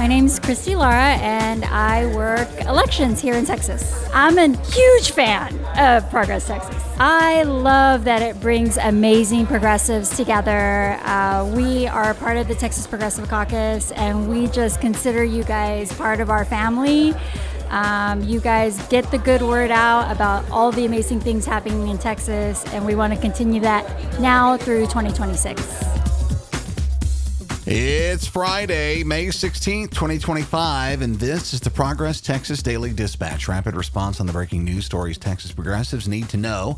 My name's Christy Lara, and I work elections here in Texas. I'm a huge fan of Progress Texas. I love that it brings amazing progressives together. We are part of the Texas Progressive Caucus, and we just consider you guys part of our family. You guys get the good word out about all the amazing things happening in Texas, and we want to continue that now through 2026. It's Friday, May 16th, 2025, and this is the Progress Texas Daily Dispatch, rapid response on the breaking news stories Texas progressives need to know.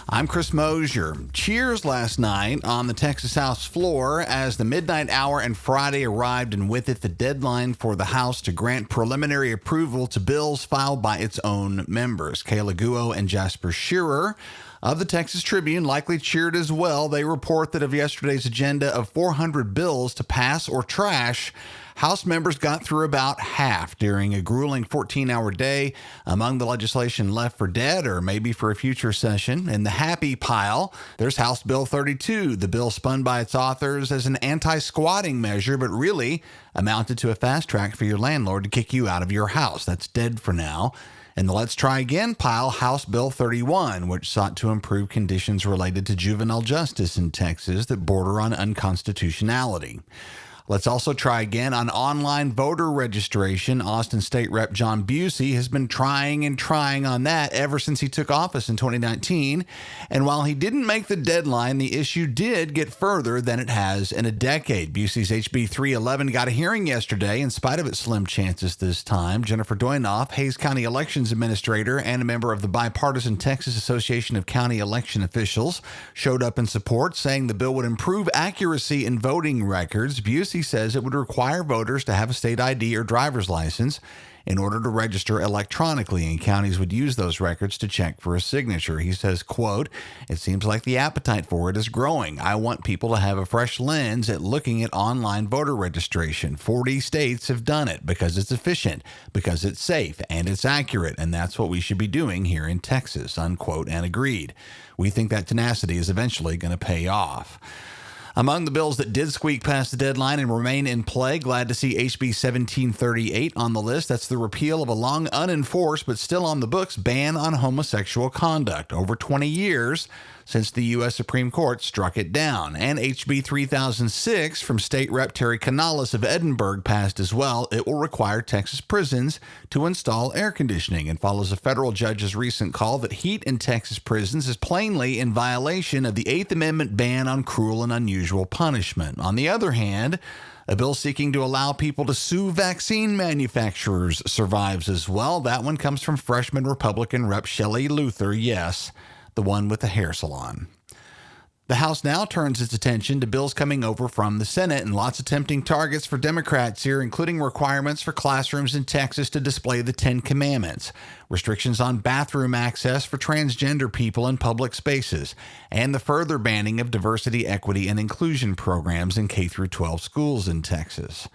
I'm Chris Mosier. Cheers last night on the Texas House floor as the midnight hour and Friday arrived, and with it the deadline for the House to grant preliminary approval to bills filed by its own members. Kayla Guo and Jasper Shearer of the Texas Tribune likely cheered as well. They report that of yesterday's agenda of 400 bills to pass or trash, House members got through about half during a grueling 14-hour day. Among the legislation left for dead or maybe for a future session, in the happy pile, there's House Bill 32. The bill spun by its authors as an anti-squatting measure, but really amounted to a fast track for your landlord to kick you out of your house. That's dead for now. In the Let's Try Again pile, House Bill 31, which sought to improve conditions related to juvenile justice in Texas that border on unconstitutionality. Let's also try again on online voter registration. Austin State Rep John Busey has been trying on that ever since he took office in 2019. And while he didn't make the deadline, the issue did get further than it has in a decade. Busey's HB 311 got a hearing yesterday in spite of its slim chances this time. Jennifer Doynoff, Hays County Elections Administrator and a member of the bipartisan Texas Association of County Election Officials, showed up in support, saying the bill would improve accuracy in voting records. Busey says it would require voters to have a state ID or driver's license in order to register electronically, and counties would use those records to check for a signature. He says, quote, "It seems like the appetite for it is growing. I want people to have a fresh lens at looking at online voter registration. 40 states have done it because it's efficient, because it's safe, and it's accurate, and that's what we should be doing here in Texas," unquote, and agreed. We think that tenacity is eventually going to pay off. Among the bills that did squeak past the deadline and remain in play, glad to see HB 1738 on the list. That's the repeal of a long unenforced but still on the books ban on homosexual conduct. Over 20 years since the U.S. Supreme Court struck it down. And HB 3006 from State Rep Terry Canales of Edinburgh passed as well. It will require Texas prisons to install air conditioning and follows a federal judge's recent call that heat in Texas prisons is plainly in violation of the Eighth Amendment ban on cruel and unusual punishment. On the other hand, a bill seeking to allow people to sue vaccine manufacturers survives as well. That one comes from freshman Republican Rep. Shelley Luther, yes, the one with the hair salon. The House now turns its attention to bills coming over from the Senate, and lots of tempting targets for Democrats here, including requirements for classrooms in Texas to display the Ten Commandments, restrictions on bathroom access for transgender people in public spaces, and the further banning of diversity, equity, and inclusion programs in K-12 schools in Texas.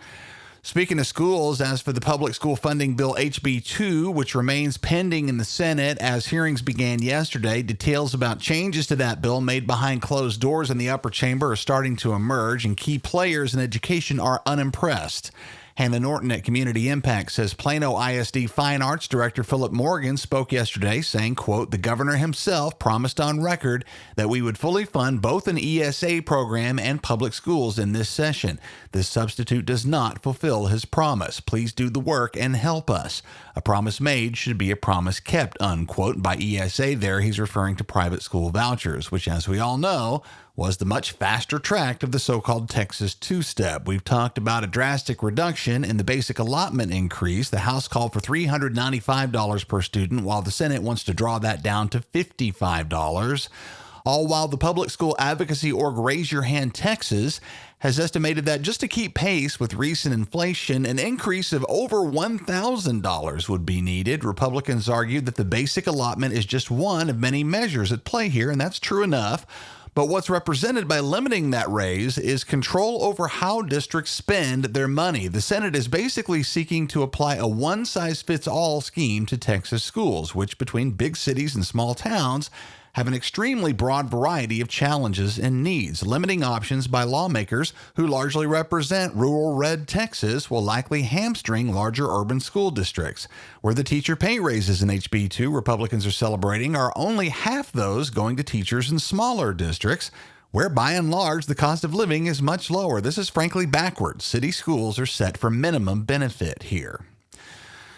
Speaking of schools, as for the public school funding bill HB 2, which remains pending in the Senate as hearings began yesterday, details about changes to that bill made behind closed doors in the upper chamber are starting to emerge, and key players in education are unimpressed. Hannah Norton at Community Impact says Plano ISD Fine Arts Director Philip Morgan spoke yesterday saying, quote, "The governor himself promised on record that we would fully fund both an ESA program and public schools in this session. This substitute does not fulfill his promise. Please do the work and help us. A promise made should be a promise kept," unquote. By ESA there, he's referring to private school vouchers, which, as we all know, was the much faster track of the so-called Texas two-step. We've talked about a drastic reduction in the basic allotment increase. The House called for $395 per student, while the Senate wants to draw that down to $55. All while the public school advocacy org Raise Your Hand Texas has estimated that just to keep pace with recent inflation, an increase of over $1,000 would be needed. Republicans argued that the basic allotment is just one of many measures at play here, and that's true enough. But what's represented by limiting that raise is control over how districts spend their money. The Senate is basically seeking to apply a one-size-fits-all scheme to Texas schools, which between big cities and small towns have an extremely broad variety of challenges and needs. Limiting options by lawmakers who largely represent rural red Texas will likely hamstring larger urban school districts. Where the teacher pay raises in HB 2 Republicans are celebrating are only half those going to teachers in smaller districts, where by and large the cost of living is much lower. This is frankly backwards. City schools are set for minimum benefit here.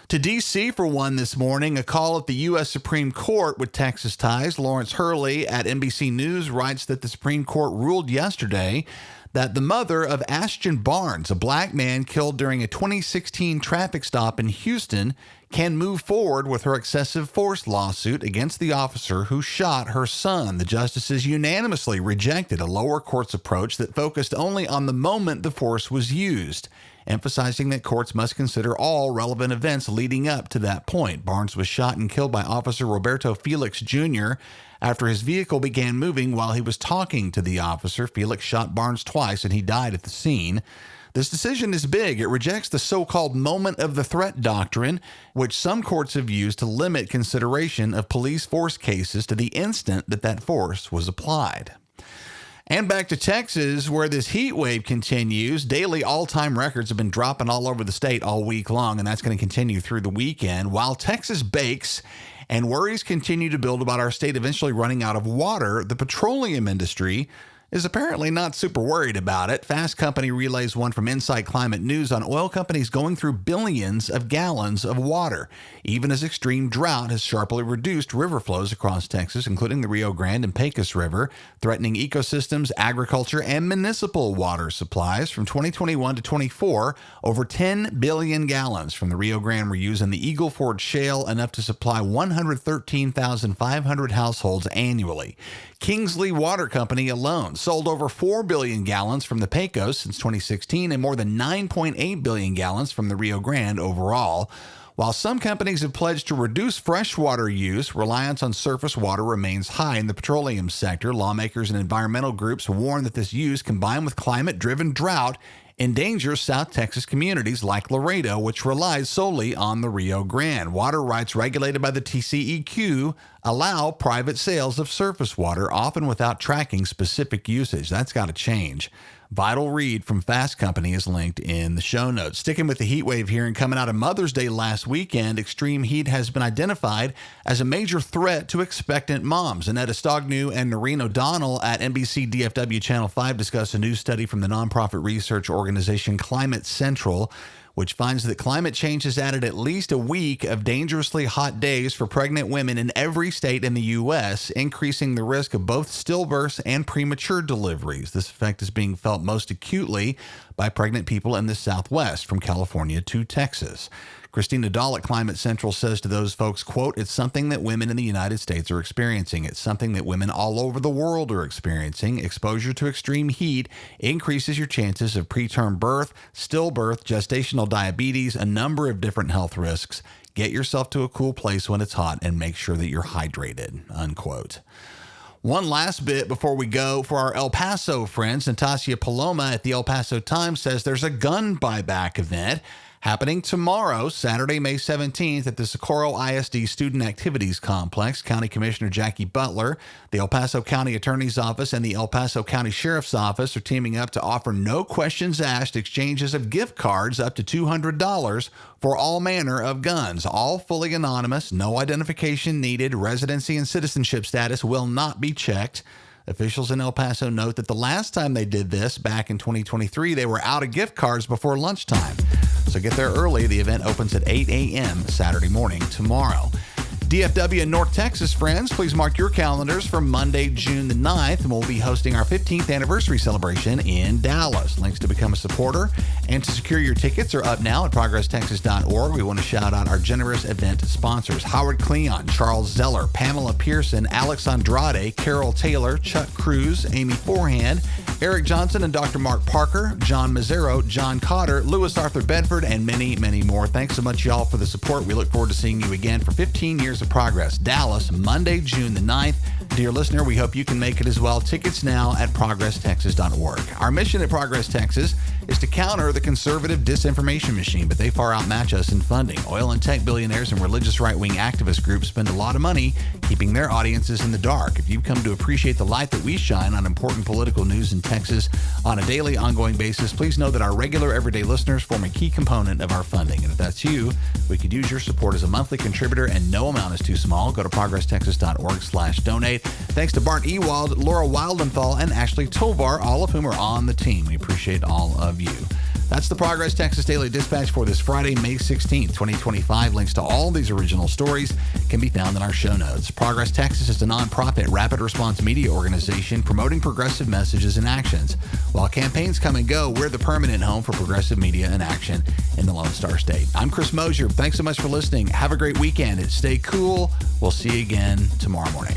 To D.C. for one this morning, a call at the U.S. Supreme Court with Texas ties. Lawrence Hurley at NBC News writes that the Supreme Court ruled yesterday that the mother of Ashton Barnes, a black man killed during a 2016 traffic stop in Houston, can move forward with her excessive force lawsuit against the officer who shot her son. The justices unanimously rejected a lower court's approach that focused only on the moment the force was used, emphasizing that courts must consider all relevant events leading up to that point. Barnes was shot and killed by Officer Roberto Felix Jr. after his vehicle began moving while he was talking to the officer. Felix shot Barnes twice and he died at the scene. This decision is big. It rejects the so-called moment of the threat doctrine, which some courts have used to limit consideration of police force cases to the instant that that force was applied. And back to Texas, where this heat wave continues. Daily all-time records have been dropping all over the state all week long, and that's going to continue through the weekend. While Texas bakes and worries continue to build about our state eventually running out of water, the petroleum industry is apparently not super worried about it. Fast Company relays one from Inside Climate News on oil companies going through billions of gallons of water, even as extreme drought has sharply reduced river flows across Texas, including the Rio Grande and Pecos River, threatening ecosystems, agriculture, and municipal water supplies. From 2021 to 24, over 10 billion gallons from the Rio Grande were used in the Eagle Ford Shale, enough to supply 113,500 households annually. Kingsley Water Company alone sold over 4 billion gallons from the Pecos since 2016 and more than 9.8 billion gallons from the Rio Grande overall. While some companies have pledged to reduce freshwater use, reliance on surface water remains high in the petroleum sector. Lawmakers and environmental groups warn that this use, combined with climate-driven drought, endangers South Texas communities like Laredo, which relies solely on the Rio Grande. Water rights regulated by the TCEQ allow private sales of surface water, often without tracking specific usage. That's got to change. Vital read from Fast Company is linked in the show notes. Sticking with the heat wave here and coming out of Mother's Day last weekend, extreme heat has been identified as a major threat to expectant moms. Annette Stognew and Noreen O'Donnell at NBC DFW Channel 5 discuss a new study from the nonprofit research organization Climate Central, which finds that climate change has added at least a week of dangerously hot days for pregnant women in every state in the U.S., increasing the risk of both stillbirths and premature deliveries. This effect is being felt most acutely by pregnant people in the Southwest, from California to Texas. Christina Dahl at Climate Central says to those folks, quote, "It's something that women in the United States are experiencing. It's something that women all over the world are experiencing. Exposure to extreme heat increases your chances of preterm birth, stillbirth, gestational diabetes, a number of different health risks. Get yourself to a cool place when it's hot and make sure that you're hydrated," unquote. One last bit before we go for our El Paso friends. Natasha Paloma at the El Paso Times says there's a gun buyback event happening tomorrow, Saturday, May 17th, at the Socorro ISD Student Activities Complex. County Commissioner Jackie Butler, the El Paso County Attorney's Office, and the El Paso County Sheriff's Office are teaming up to offer no questions asked exchanges of gift cards up to $200 for all manner of guns, all fully anonymous, no identification needed. Residency and citizenship status will not be checked. Officials in El Paso note that the last time they did this, back in 2023, they were out of gift cards before lunchtime. So get there early. The event opens at 8 a.m. Saturday morning tomorrow. DFW and North Texas friends, please mark your calendars for Monday, June the 9th, and we'll be hosting our 15th anniversary celebration in Dallas. Links to become a supporter and to secure your tickets are up now at ProgressTexas.org. We want to shout out our generous event sponsors: Howard Cleon, Charles Zeller, Pamela Pearson, Alex Andrade, Carol Taylor, Chuck Cruz, Amy Forehand, Eric Johnson and Dr. Mark Parker, John Mazzaro, John Cotter, Lewis Arthur Bedford, and many, many more. Thanks so much, y'all, for the support. We look forward to seeing you again for 15 years Years of Progress, Dallas, Monday, June the 9th. Dear listener, we hope you can make it as well. Tickets now at ProgressTexas.org. Our mission at Progress Texas is to counter the conservative disinformation machine, but they far outmatch us in funding. Oil and tech billionaires and religious right-wing activist groups spend a lot of money keeping their audiences in the dark. If you've come to appreciate the light that we shine on important political news in Texas on a daily, ongoing basis, please know that our regular, everyday listeners form a key component of our funding. And if that's you, we could use your support as a monthly contributor, and no amount is too small. Go to ProgressTexas.org/donate. Thanks to Bart Ewald, Laura Wildenthal, and Ashley Tovar, all of whom are on the team. We appreciate all of you. That's the Progress Texas Daily Dispatch for this Friday, May 16th, 2025. Links to all these original stories can be found in our show notes. Progress Texas is a nonprofit rapid response media organization promoting progressive messages and actions. While campaigns come and go, we're the permanent home for progressive media and action in the Lone Star State. I'm Chris Mosier. Thanks so much for listening. Have a great weekend and stay cool. We'll see you again tomorrow morning.